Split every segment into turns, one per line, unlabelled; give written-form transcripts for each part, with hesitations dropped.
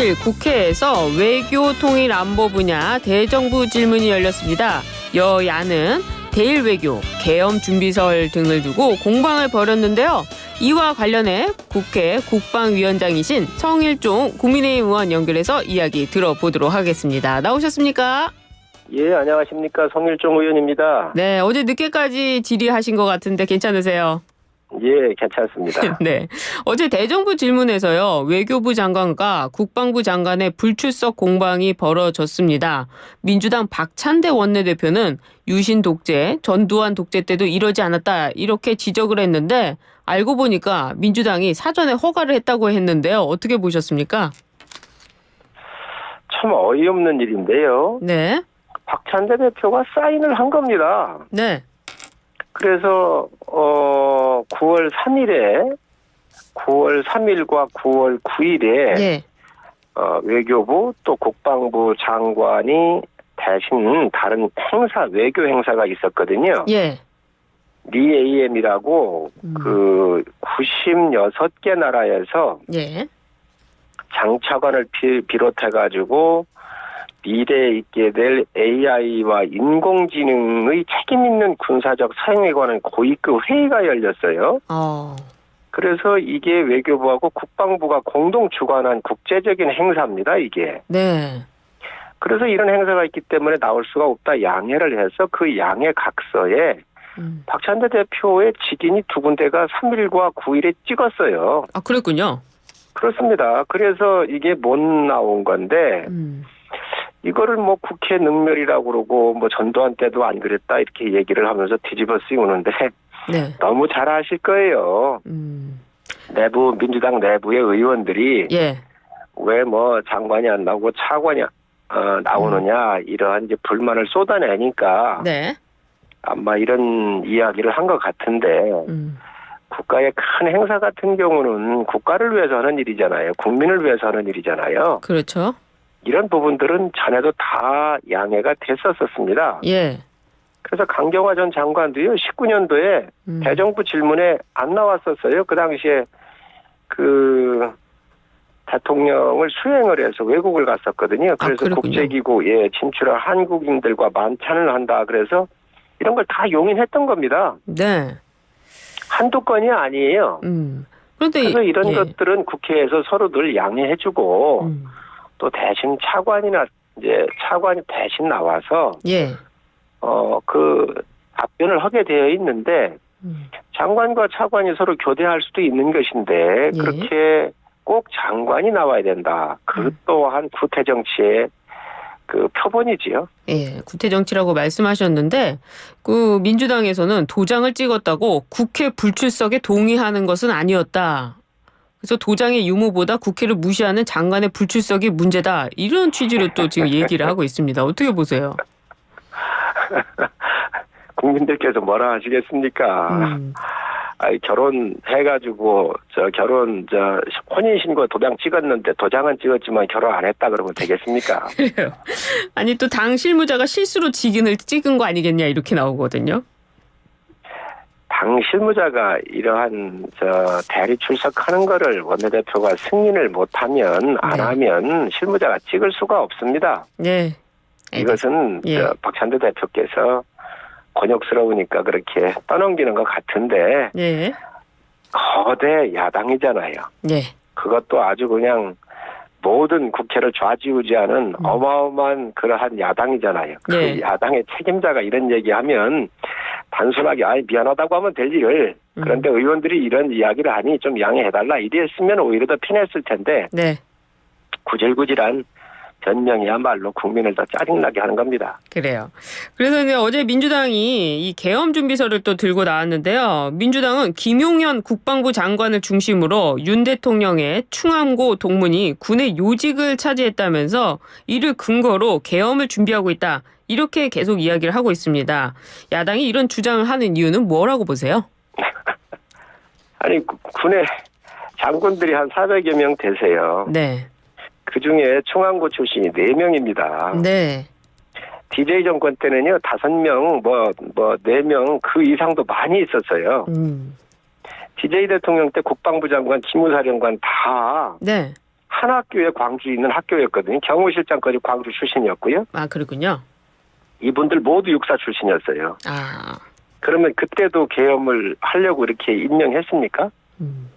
17일 국회에서 외교 통일 안보 분야 대정부 질문이 열렸습니다. 여야는 대일 외교, 계엄 준비설 등을 두고 공방을 벌였는데요. 이와 관련해 국회 국방위원장이신 성일종 국민의힘 의원 연결해서 이야기 들어보도록 하겠습니다. 나오셨습니까?
예, 안녕하십니까. 성일종 의원입니다.
네, 어제 늦게까지 질의하신 것 같은데 괜찮으세요?
예, 괜찮습니다.
네, 어제 대정부 질문에서요. 외교부 장관과 국방부 장관의 불출석 공방이 벌어졌습니다. 민주당 박찬대 원내대표는 유신 독재, 전두환 독재 때도 이러지 않았다 이렇게 지적을 했는데 알고 보니까 민주당이 사전에 허가를 했다고 했는데요. 어떻게 보셨습니까?
참 어이없는 일인데요.
네.
박찬대 대표가 사인을 한 겁니다.
네.
그래서 9월 3일에 9월 3일과 9월 9일에
예.
외교부 또 국방부 장관이 대신 다른 행사, 외교 행사가 있었거든요.
예.
리에이엠이라고 그 96개 나라에서
예.
장차관을 비롯해가지고 미래에 있게 될 AI와 인공지능의 책임 있는 군사적 사용에 관한 고위급 회의가 열렸어요. 그래서 이게 외교부하고 국방부가 공동 주관한 국제적인 행사입니다, 이게.
네.
그래서 이런 행사가 있기 때문에 나올 수가 없다 양해를 해서 그 양해 각서에 박찬대 대표의 직인이 두 군데가 3일과 9일에 찍었어요.
아, 그랬군요.
그렇습니다. 그래서 이게 못 나온 건데 이거를 뭐 국회 능멸이라고 그러고 뭐 전두환 때도 안 그랬다 이렇게 얘기를 하면서 뒤집어 씌우는데
네.
너무 잘 아실 거예요. 내부 민주당 내부의 의원들이
예.
왜 뭐 장관이 안 나오고 차관이 나오느냐 이러한 이제 불만을 쏟아내니까
네.
아마 이런 이야기를 한 것 같은데 국가의 큰 행사 같은 경우는 국가를 위해서 하는 일이잖아요. 국민을 위해서 하는 일이잖아요.
그렇죠.
이런 부분들은 전에도 다 양해가 됐었습니다.
예.
그래서 강경화 전 장관도요, 19년도에 대정부 질문에 안 나왔었어요. 그 당시에 그 대통령을 수행을 해서 외국을 갔었거든요. 그래서 국제기구 진출한 한국인들과 만찬을 한다. 그래서 이런 걸 다 용인했던 겁니다.
네.
한두 건이 아니에요.
그런데
그래서 이런 것들은 국회에서 서로들 양해해주고 또 대신 차관이 대신 나와서 그 답변을 하게 되어 있는데 장관과 차관이 서로 교대할 수도 있는 것인데 그렇게 꼭 장관이 나와야 된다. 그 또한 구태 정치의 그 표본이지요.
예, 구태 정치라고 말씀하셨는데 그 민주당에서는 도장을 찍었다고 국회 불출석에 동의하는 것은 아니었다. 그래서 도장의 유무보다 국회를 무시하는 장관의 불출석이 문제다. 이런 취지로 또 지금 얘기를 하고 있습니다. 어떻게 보세요?
국민들께서 뭐라 하시겠습니까? 결혼해가지고 혼인신고 도장 찍었는데 도장은 찍었지만 결혼 안 했다 그러면 되겠습니까?
그래요. 아니 또 당 실무자가 실수로 직인을 찍은 거 아니겠냐 이렇게 나오거든요.
당 실무자가 이러한 대리 출석하는 거를 원내대표가 승인을 못하면 안 하면 실무자가 찍을 수가 없습니다.
네.
이것은 박찬대 대표께서 곤욕스러우니까 그렇게 떠넘기는 것 같은데 거대 야당이잖아요.
네.
그것도 아주 그냥 모든 국회를 좌지우지하는 어마어마한 그러한 야당이잖아요. 그 야당의 책임자가 이런 얘기하면 단순하게 미안하다고 하면 될 일을 그런데 의원들이 이런 이야기를 하니 좀 양해해달라 이랬으면 오히려 더 편했을 텐데 구질구질한 변명이야말로 국민을 더 짜증나게 하는 겁니다.
그래요. 그래서 이제 어제 민주당이 이 계엄 준비서를 또 들고 나왔는데요. 민주당은 김용현 국방부 장관을 중심으로 윤 대통령의 충암고 동문이 군의 요직을 차지했다면서 이를 근거로 계엄을 준비하고 있다. 이렇게 계속 이야기를 하고 있습니다. 야당이 이런 주장을 하는 이유는 뭐라고 보세요?
아니 군의 장군들이 한 400여 명 되세요.
네.
그중에 충암고 출신이 4명입니다.
네.
DJ 정권 때는요, 5명, 4명 그 이상도 많이 있었어요. DJ 대통령 때 국방부 장관, 기무사령관 다 한 학교에 광주에 있는 학교였거든요. 경호실장까지 광주 출신이었고요.
아, 그렇군요.
이분들 모두 육사 출신이었어요.
아.
그러면 그때도 계엄을 하려고 이렇게 임명했습니까?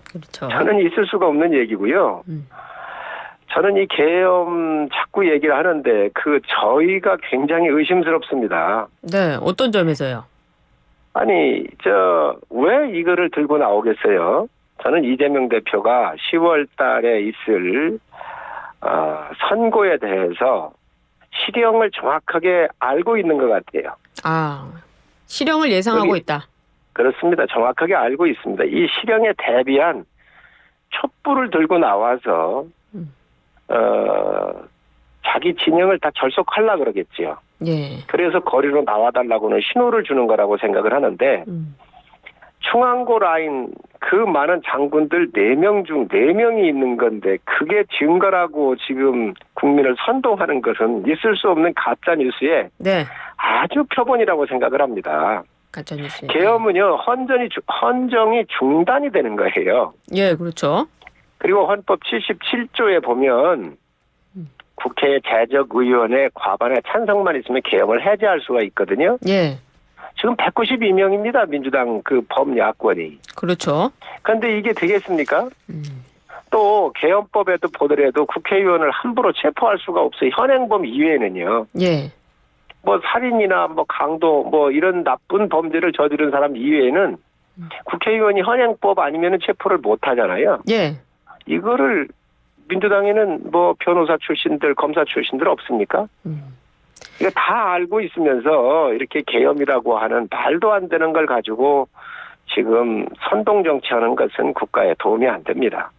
그렇죠.
저는 있을 수가 없는 얘기고요. 저는 이 계엄 자꾸 얘기를 하는데 저희가 굉장히 의심스럽습니다.
네, 어떤 점에서요?
아니, 왜 이거를 들고 나오겠어요? 저는 이재명 대표가 10월 달에 있을, 선거에 대해서 실형을 정확하게 알고 있는 것 같아요.
아, 실형을 예상하고 있다.
그렇습니다. 정확하게 알고 있습니다. 이 실형에 대비한 촛불을 들고 나와서, 자기 진영을 다 결속하려고 그러겠지요.
예.
그래서 거리로 나와달라고는 신호를 주는 거라고 생각을 하는데, 충안고 라인 그 많은 장군들 4명 중 4명이 있는 건데 그게 증거라고 지금 국민을 선동하는 것은 있을 수 없는 가짜 뉴스의
네.
아주 표본이라고 생각을 합니다.
가짜 뉴스.
계엄은요 헌정이 중단이 되는 거예요.
예, 그렇죠.
그리고 헌법 77조에 보면 국회 재적의원의 과반의 찬성만 있으면 계엄을 해제할 수가 있거든요.
예.
지금 192명입니다. 민주당 범야권이.
그렇죠.
그런데 이게 되겠습니까? 또 계엄법에도 보더라도 국회의원을 함부로 체포할 수가 없어요. 현행범 이외에는요.
예.
뭐 살인이나 뭐 강도 뭐 이런 나쁜 범죄를 저지른 사람 이외에는 국회의원이 현행법 아니면은 체포를 못 하잖아요.
예.
이거를 민주당에는 뭐 변호사 출신들, 검사 출신들 없습니까? 이거 다 알고 있으면서 이렇게 계엄이라고 하는 말도 안 되는 걸 가지고 지금 선동 정치하는 것은 국가에 도움이 안 됩니다.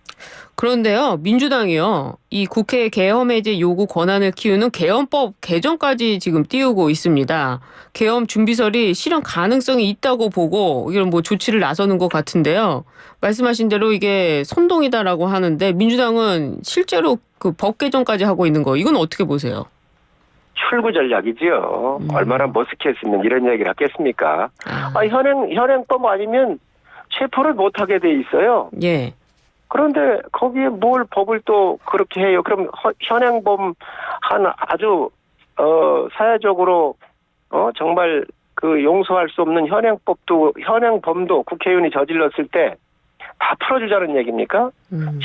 그런데요, 민주당이요, 이 국회 계엄 해제 요구 권한을 키우는 계엄법 개정까지 지금 띄우고 있습니다. 계엄 준비설이 실현 가능성이 있다고 보고 이런 뭐 조치를 나서는 것 같은데요. 말씀하신 대로 이게 선동이다라고 하는데 민주당은 실제로 그 법 개정까지 하고 있는 거 이건 어떻게 보세요?
출구 전략이지요. 얼마나 머쓱했으면 이런 얘기를 하겠습니까? 현행법 아니면 체포를 못하게 돼 있어요.
예.
그런데 거기에 뭘 법을 또 그렇게 해요? 그럼 현행범 아주 사회적으로 정말 용서할 수 없는 현행범도 국회의원이 저질렀을 때 다 풀어주자는 얘기입니까?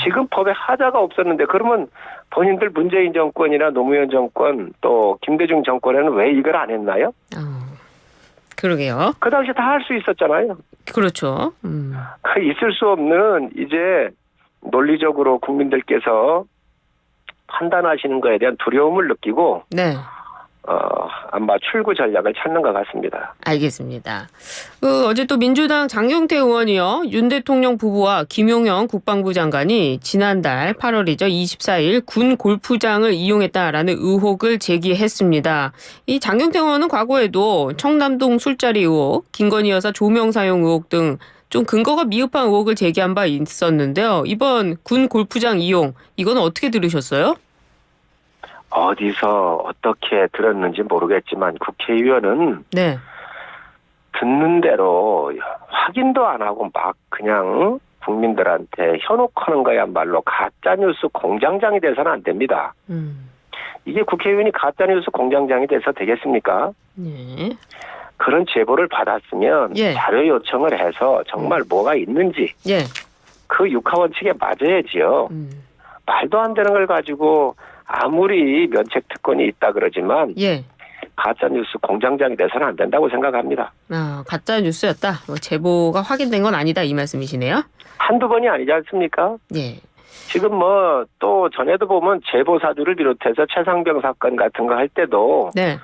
지금 법에 하자가 없었는데 그러면 본인들 문재인 정권이나 노무현 정권 또 김대중 정권에는 왜 이걸 안 했나요?
그러게요.
그 당시 다 할 수 있었잖아요.
그렇죠.
있을 수 없는 이제 논리적으로 국민들께서 판단하시는 거에 대한 두려움을 느끼고
네.
아마 출구 전략을 찾는 것 같습니다.
알겠습니다. 어제 또 민주당 장경태 의원이요, 윤 대통령 부부와 김용현 국방부 장관이 지난달 8월이죠, 24일 군 골프장을 이용했다라는 의혹을 제기했습니다. 이 장경태 의원은 과거에도 청담동 술자리 의혹, 김건희 여사 조명 사용 의혹 등 좀 근거가 미흡한 의혹을 제기한 바 있었는데요. 이번 군 골프장 이용, 이건 어떻게 들으셨어요?
어디서 어떻게 들었는지 모르겠지만 국회의원은
네.
듣는 대로 확인도 안 하고 막 그냥 국민들한테 현혹하는 거야말로 가짜뉴스 공장장이 돼서는 안 됩니다. 이게 국회의원이 가짜뉴스 공장장이 돼서 되겠습니까?
네.
그런 제보를 받았으면
예.
자료 요청을 해서 정말 뭐가 있는지
예.
그 육하원칙에 맞아야지요. 말도 안 되는 걸 가지고 아무리 면책특권이 있다 그러지만
예.
가짜뉴스 공장장이 돼서는 안 된다고 생각합니다.
가짜 뉴스였다. 제보가 확인된 건 아니다 이 말씀이시네요.
한두 번이 아니지 않습니까?
예.
지금 뭐 또 전에도 보면 제보사주를 비롯해서 최상병 사건 같은 거 할 때도
네.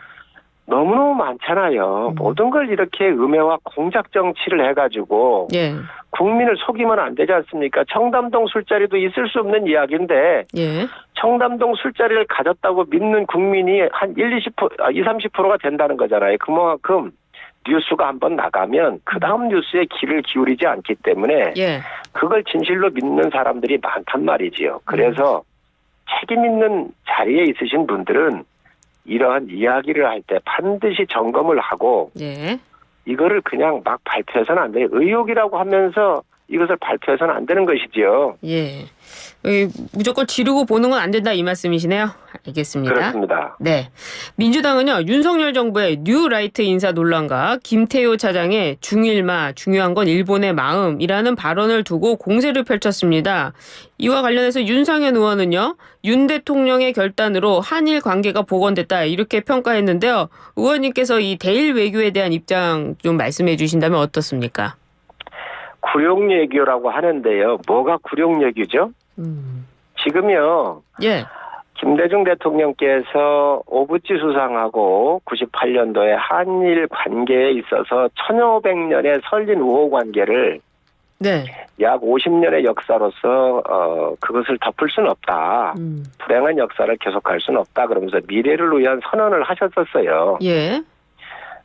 너무너무 많잖아요. 모든 걸 이렇게 음해와 공작 정치를 해가지고
예.
국민을 속이면 안 되지 않습니까? 청담동 술자리도 있을 수 없는 이야기인데
예.
청담동 술자리를 가졌다고 믿는 국민이 한 20-30%가 된다는 거잖아요. 그만큼 뉴스가 한번 나가면 그 다음 뉴스에 귀를 기울이지 않기 때문에
예.
그걸 진실로 믿는 사람들이 많단 말이지요. 그래서 책임 있는 자리에 있으신 분들은 이러한 이야기를 할 때 반드시 점검을 하고
예.
이거를 그냥 막 발표해서는 안 돼요. 의혹이라고 하면서 이것을 발표해서는 안 되는 것이지요.
예. 무조건 지르고 보는 건 안 된다 이 말씀이시네요. 알겠습니다.
그렇습니다.
네. 민주당은요, 윤석열 정부의 뉴라이트 인사 논란과 김태효 차장의 중일마, 중요한 건 일본의 마음이라는 발언을 두고 공세를 펼쳤습니다. 이와 관련해서 윤상현 의원은요, 윤 대통령의 결단으로 한일 관계가 복원됐다 이렇게 평가했는데요. 의원님께서 이 대일 외교에 대한 입장 좀 말씀해 주신다면 어떻습니까?
굴욕외교라고 하는데요. 뭐가 굴욕외교죠? 지금요.
예.
김대중 대통령께서 오부치 수상하고 98년도에 한일 관계에 있어서 1500년의 설린 우호 관계를
네.
약 50년의 역사로서 그것을 덮을 수는 없다. 불행한 역사를 계속할 수는 없다. 그러면서 미래를 위한 선언을 하셨었어요.
예.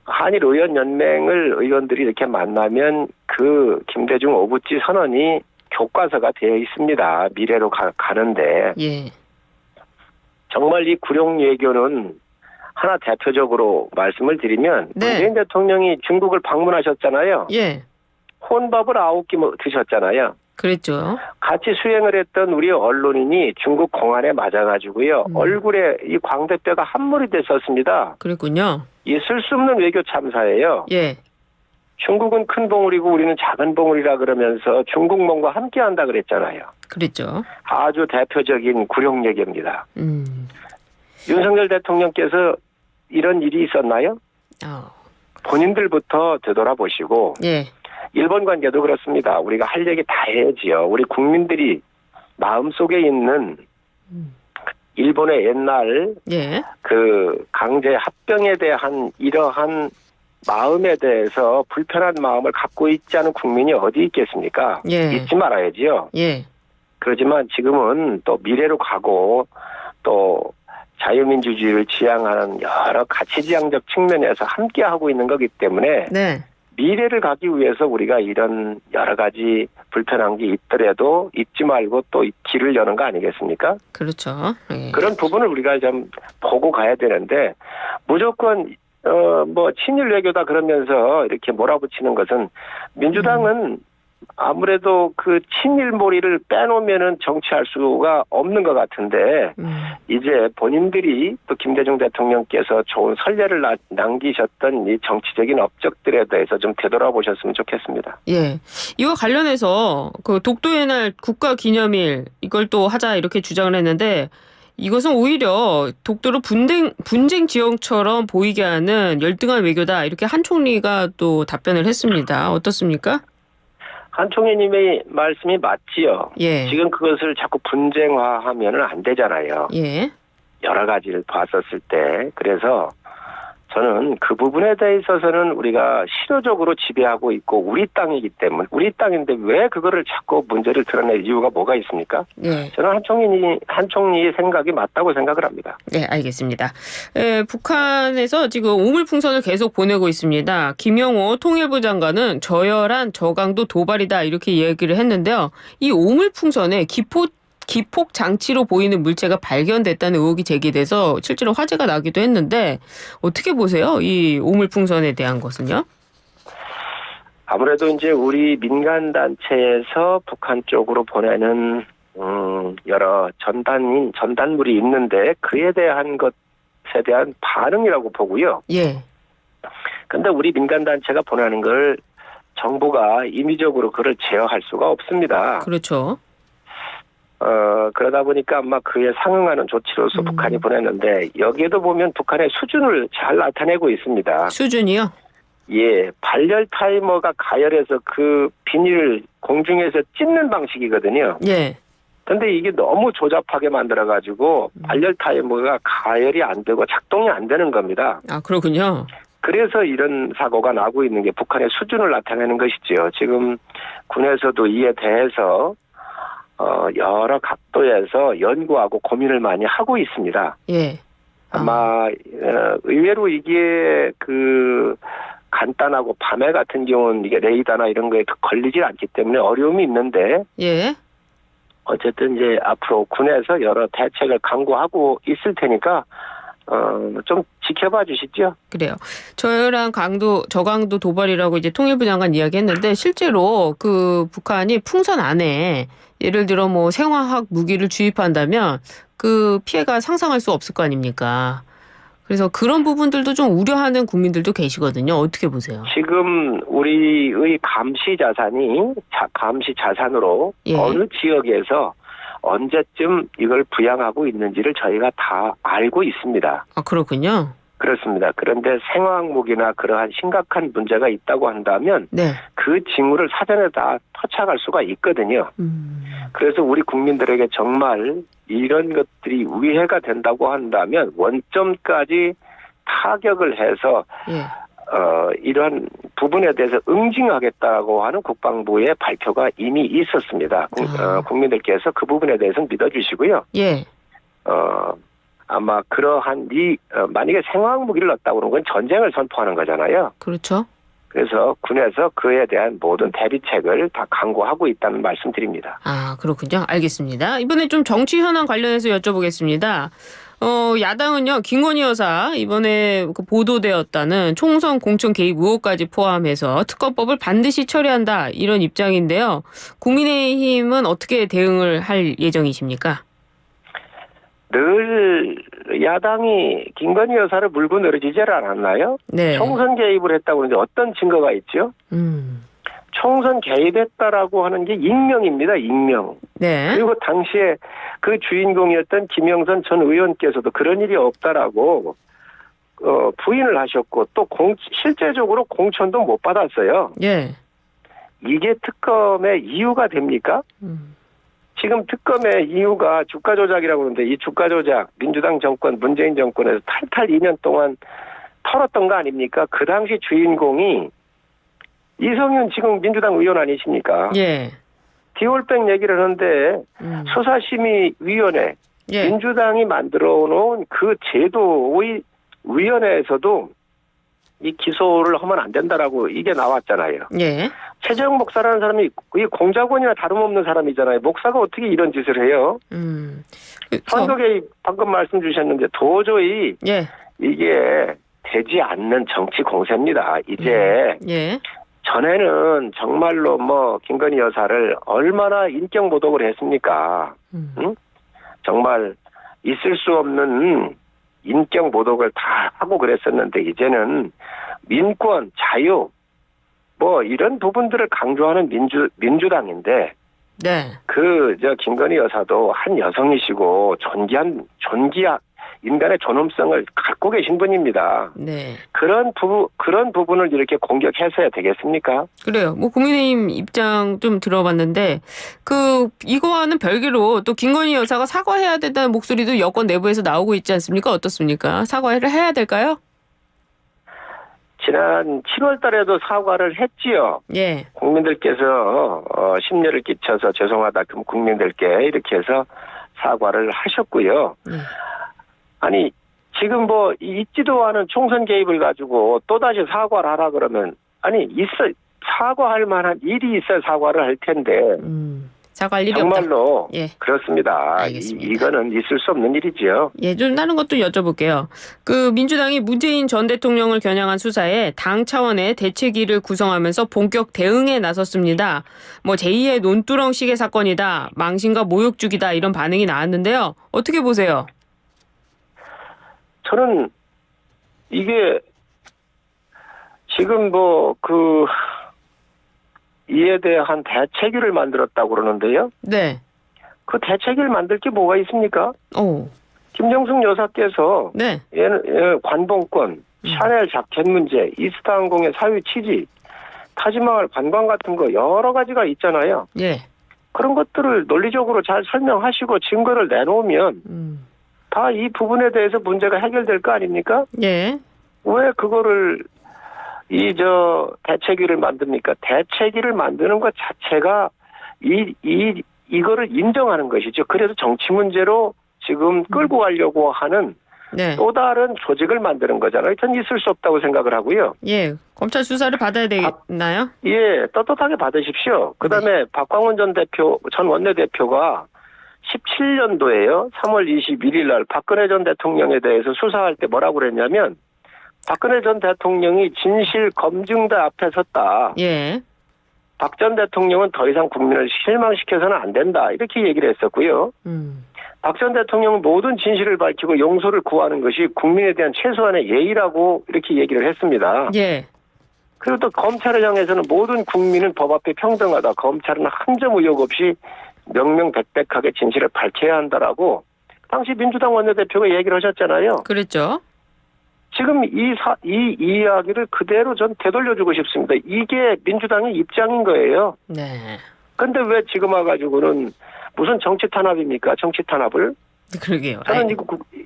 한일 의원연맹을 의원들이 이렇게 만나면 그 김대중 오부치 선언이 교과서가 되어 있습니다. 미래로 가는데.
예.
정말 이 굴욕외교는 하나 대표적으로 말씀을 드리면
네.
문재인 대통령이 중국을 방문하셨잖아요.
예.
혼밥을 9끼 드셨잖아요.
그랬죠.
같이 수행을 했던 우리 언론인이 중국 공안에 맞아가지고요. 얼굴에 이 광대뼈가 함몰이 됐었습니다.
그랬군요.
이 쓸 수 없는 외교 참사예요.
예.
중국은 큰 봉우리고 우리는 작은 봉우리라 그러면서 중국몽과 함께한다 그랬잖아요.
그랬죠.
아주 대표적인 굴욕외교입니다. 윤석열 대통령께서 이런 일이 있었나요? 본인들부터 되돌아보시고
예.
일본 관계도 그렇습니다. 우리가 할 얘기 다 해야지요. 우리 국민들이 마음속에 있는 일본의 옛날
예.
그 강제 합병에 대한 이러한 마음에 대해서 불편한 마음을 갖고 있지 않은 국민이 어디 있겠습니까?
예.
잊지 말아야지요.
예.
그렇지만 지금은 또 미래로 가고 또 자유민주주의를 지향하는 여러 가치지향적 측면에서 함께하고 있는 거기 때문에
네.
미래를 가기 위해서 우리가 이런 여러 가지 불편한 게 있더라도 잊지 말고 또 길을 여는 거 아니겠습니까?
그렇죠. 예.
그런 부분을 우리가 좀 보고 가야 되는데 무조건 뭐 친일 외교다 그러면서 이렇게 몰아붙이는 것은 민주당은 아무래도 그 친일몰이를 빼놓으면은 정치할 수가 없는 것 같은데 이제 본인들이 또 김대중 대통령께서 좋은 선례를 남기셨던 이 정치적인 업적들에 대해서 좀 되돌아보셨으면 좋겠습니다.
예. 이와 관련해서 그 독도의 날 국가기념일 이걸 또 하자 이렇게 주장을 했는데 이것은 오히려 독도를 분쟁 지역처럼 보이게 하는 열등한 외교다 이렇게 한 총리가 또 답변을 했습니다. 어떻습니까?
한 총리님의 말씀이 맞지요.
예.
지금 그것을 자꾸 분쟁화하면은 안 되잖아요.
예.
여러 가지를 봤었을 때. 그래서 저는 그 부분에 대해 있어서는 우리가 실효적으로 지배하고 있고 우리 땅이기 때문에 우리 땅인데 왜 그거를 자꾸 문제를 드러낼 이유가 뭐가 있습니까?
예.
저는 한 총리의 생각이 맞다고 생각을 합니다.
네, 알겠습니다. 북한에서 지금 오물풍선을 계속 보내고 있습니다. 김영호 통일부 장관은 저열한 저강도 도발이다 이렇게 얘기를 했는데요. 이 오물풍선에 기폭 장치로 보이는 물체가 발견됐다는 의혹이 제기돼서 실제로 화제가 나기도 했는데 어떻게 보세요? 이 오물풍선에 대한 것은요?
아무래도 이제 우리 민간 단체에서 북한 쪽으로 보내는 여러 전단물이 있는데 그에 대한 것에 대한 반응이라고 보고요.
예.
근데 우리 민간 단체가 보내는 걸 정부가 임의적으로 그걸 제어할 수가 없습니다.
그렇죠.
그러다 보니까 아마 그에 상응하는 조치로서 북한이 보냈는데 여기에도 보면 북한의 수준을 잘 나타내고 있습니다.
수준이요?
예, 발열 타이머가 가열해서 그 비닐을 공중에서 찢는 방식이거든요.
예.
근데 이게 너무 조잡하게 만들어가지고 발열 타이머가 가열이 안 되고 작동이 안 되는 겁니다.
아, 그렇군요.
그래서 이런 사고가 나고 있는 게 북한의 수준을 나타내는 것이죠. 지금 군에서도 이에 대해서 여러 각도에서 연구하고 고민을 많이 하고 있습니다.
예.
아마 의외로 이게 그 간단하고 밤에 같은 경우는 이게 레이더나 이런 거에 걸리지 않기 때문에 어려움이 있는데
예.
어쨌든 이제 앞으로 군에서 여러 대책을 강구하고 있을 테니까 좀 지켜봐 주시죠.
그래요. 저강도 도발이라고 이제 통일부 장관 이야기했는데 실제로 그 북한이 풍선 안에 예를 들어 뭐 생화학 무기를 주입한다면 그 피해가 상상할 수 없을 거 아닙니까? 그래서 그런 부분들도 좀 우려하는 국민들도 계시거든요. 어떻게 보세요?
지금 우리의 감시 자산으로
예.
어느 지역에서 언제쯤 이걸 부양하고 있는지를 저희가 다 알고 있습니다.
아, 그렇군요.
그렇습니다. 그런데 생화학 무기나 그러한 심각한 문제가 있다고 한다면
네.
그 징후를 사전에 다 포착할 수가 있거든요. 그래서 우리 국민들에게 정말 이런 것들이 위해가 된다고 한다면 원점까지 타격을 해서
예.
이러한 부분에 대해서 응징하겠다고 하는 국방부의 발표가 이미 있었습니다. 국민들께서 그 부분에 대해서는 믿어주시고요.
예.
아마 그러한 만약에 생화학 무기를 넣었다고 그러는 건 전쟁을 선포하는 거잖아요.
그렇죠.
그래서 군에서 그에 대한 모든 대비책을 다 강구하고 있다는 말씀드립니다.
아, 그렇군요. 알겠습니다. 이번에 좀 정치 현안 관련해서 여쭤보겠습니다. 야당은요, 김건희 여사 이번에 그 보도되었다는 총선 공천 개입 의혹까지 포함해서 특검법을 반드시 처리한다 이런 입장인데요. 국민의힘은 어떻게 대응을 할 예정이십니까?
늘 야당이 김건희 여사를 물고 늘어지질 않았나요?
네.
총선 개입을 했다고 하는데 어떤 증거가 있죠? 총선 개입했다라고 하는 게 익명입니다. 익명.
네.
그리고 당시에 그 주인공이었던 김영선 전 의원께서도 그런 일이 없다라고 부인을 하셨고 또 실제적으로 공천도 못 받았어요.
예.
이게 특검의 이유가 됩니까? 지금 특검의 이유가 주가 조작이라고 하는데 이 주가 조작 민주당 정권 문재인 정권에서 탈탈 2년 동안 털었던 거 아닙니까? 그 당시 주인공이 이성윤 지금 민주당 의원 아니십니까?
예.
디올백 얘기를 하는데 수사심의위원회
예.
민주당이 만들어 놓은 그 제도의 위원회에서도 이 기소를 하면 안 된다라고 이게 나왔잖아요.
예.
최재형 목사라는 사람이 이 공작원이나 다름없는 사람이잖아요. 목사가 어떻게 이런 짓을 해요? 선거 개입 방금 말씀 주셨는데 도저히
예.
이게 되지 않는 정치 공세입니다. 이제
예.
전에는 정말로 뭐 김건희 여사를 얼마나 인격 모독을 했습니까? 응? 정말 있을 수 없는 인격 모독을 다 하고 그랬었는데 이제는 민권, 자유 뭐 이런 부분들을 강조하는 민주당인데
네.
김건희 여사도 한 여성이시고 존귀한 인간의 존엄성을 갖고 계신 분입니다.
네.
그런 부분을 이렇게 공격해서야 되겠습니까?
그래요. 뭐 국민의힘 입장 좀 들어봤는데 이거와는 별개로 또 김건희 여사가 사과해야 된다는 목소리도 여권 내부에서 나오고 있지 않습니까? 어떻습니까? 사과를 해야 될까요?
지난 7월 달에도 사과를 했지요.
예.
국민들께서 심려를 끼쳐서 죄송하다 국민들께 이렇게 해서 사과를 하셨고요. 아니 지금 뭐 있지도 않은 총선 개입을 가지고 또다시 사과를 하라 그러면 아니 사과할 만한 일이 있어야 사과를 할 텐데
사과할 일이
정말로
없다. 예.
그렇습니다.
알겠습니다.
이거는 있을 수 없는 일이죠.
예, 좀 다른 것도 여쭤볼게요. 민주당이 문재인 전 대통령을 겨냥한 수사에 당 차원의 대책위를 구성하면서 본격 대응에 나섰습니다. 뭐 제2의 논두렁 시계 사건이다, 망신과 모욕주기다 이런 반응이 나왔는데요. 어떻게 보세요?
저는 이게 지금 이에 대한 대책위를 만들었다고 그러는데요.
네.
그 대책위를 만들 게 뭐가 있습니까? 김정숙 여사께서
네.
관봉권, 샤넬 자켓 문제, 이스타항공의 사유 취지, 타지마을 관광 같은 거 여러 가지가 있잖아요.
예.
그런 것들을 논리적으로 잘 설명하시고 증거를 내놓으면 다 이 부분에 대해서 문제가 해결될 거 아닙니까?
예.
왜 그거를 대책위를 만듭니까? 대책위를 만드는 것 자체가 이거를 인정하는 것이죠. 그래서 정치 문제로 지금 끌고 가려고 하는
네.
또 다른 조직을 만드는 거잖아요. 전 있을 수 없다고 생각을 하고요.
예. 검찰 수사를 받아야 되나요?
예, 떳떳하게 받으십시오. 그다음에 박광원 전 원내대표가 17년도에요. 3월 21일 날 박근혜 전 대통령에 대해서 수사할 때 뭐라고 그랬냐면 박근혜 전 대통령이 진실 검증대 앞에 섰다.
예.
박 전 대통령은 더 이상 국민을 실망시켜서는 안 된다. 이렇게 얘기를 했었고요. 박 전 대통령은 모든 진실을 밝히고 용서를 구하는 것이 국민에 대한 최소한의 예의라고 이렇게 얘기를 했습니다.
예.
그리고 또 검찰을 향해서는 모든 국민은 법 앞에 평등하다. 검찰은 한 점 의혹 없이 명명백백하게 진실을 밝혀야 한다라고 당시 민주당 원내대표가 얘기를 하셨잖아요.
그랬죠.
지금 이 이야기를 그대로 전 되돌려주고 싶습니다. 이게 민주당의 입장인 거예요.
네.
근데 왜 지금 와가지고는 무슨 정치 탄압입니까? 정치 탄압을?
그러게요.
저는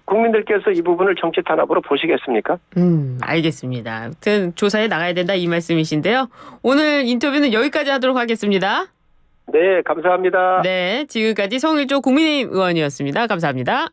국민들께서 이 부분을 정치 탄압으로 보시겠습니까?
알겠습니다. 아무튼 조사해 나가야 된다 이 말씀이신데요. 오늘 인터뷰는 여기까지 하도록 하겠습니다.
네, 감사합니다.
네, 지금까지 성일조 국민의힘 의원이었습니다. 감사합니다.